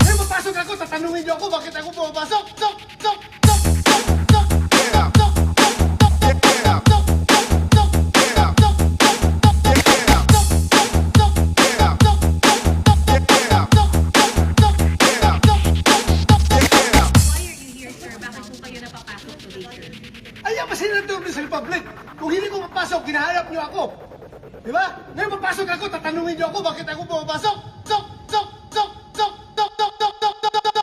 Ngayon papasok ako, tatanungin niyo ako bakit ako pumapasok. Sok, sok, sok, sok, sok, Yeah. sok, sok, Yeah. sok, sok, Yeah. sok, Why are you here, sir? Bakit po kayo napapasok today, sir? Ayan pa Senator Miss Republic. Kung hindi ko mapasok, ginahanap niyo ako. Di ba? Ngayon papasok ako, tatanungin niyo ako bakit ako pumapasok. Sok, sok, sok, sok, sok, sok, sok, sok, sok, sok, sok.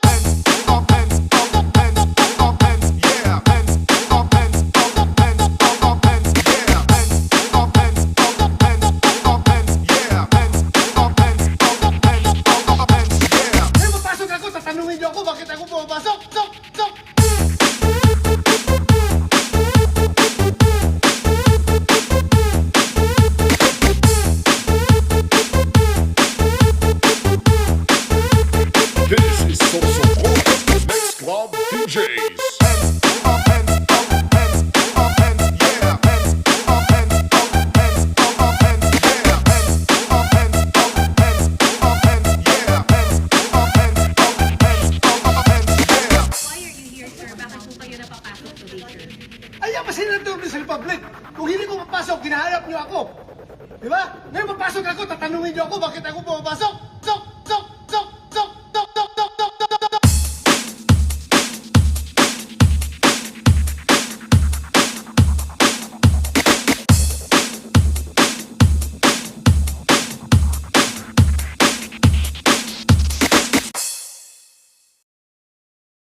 Ngayon papasok ako, tatanungin niyo ako bakit ako pumapasok. Sok, sok. This is Social Club, Next Club DJs. Why are you here, sir? Bakit po kayo napapasok today, sir? Ayan pa Senator Miss Republic. Kung hindi ko mapasok, ginahanap niyo ako. Di ba? Ngayon papasok ako, tatanungin niyo ako bakit ako pumapasok.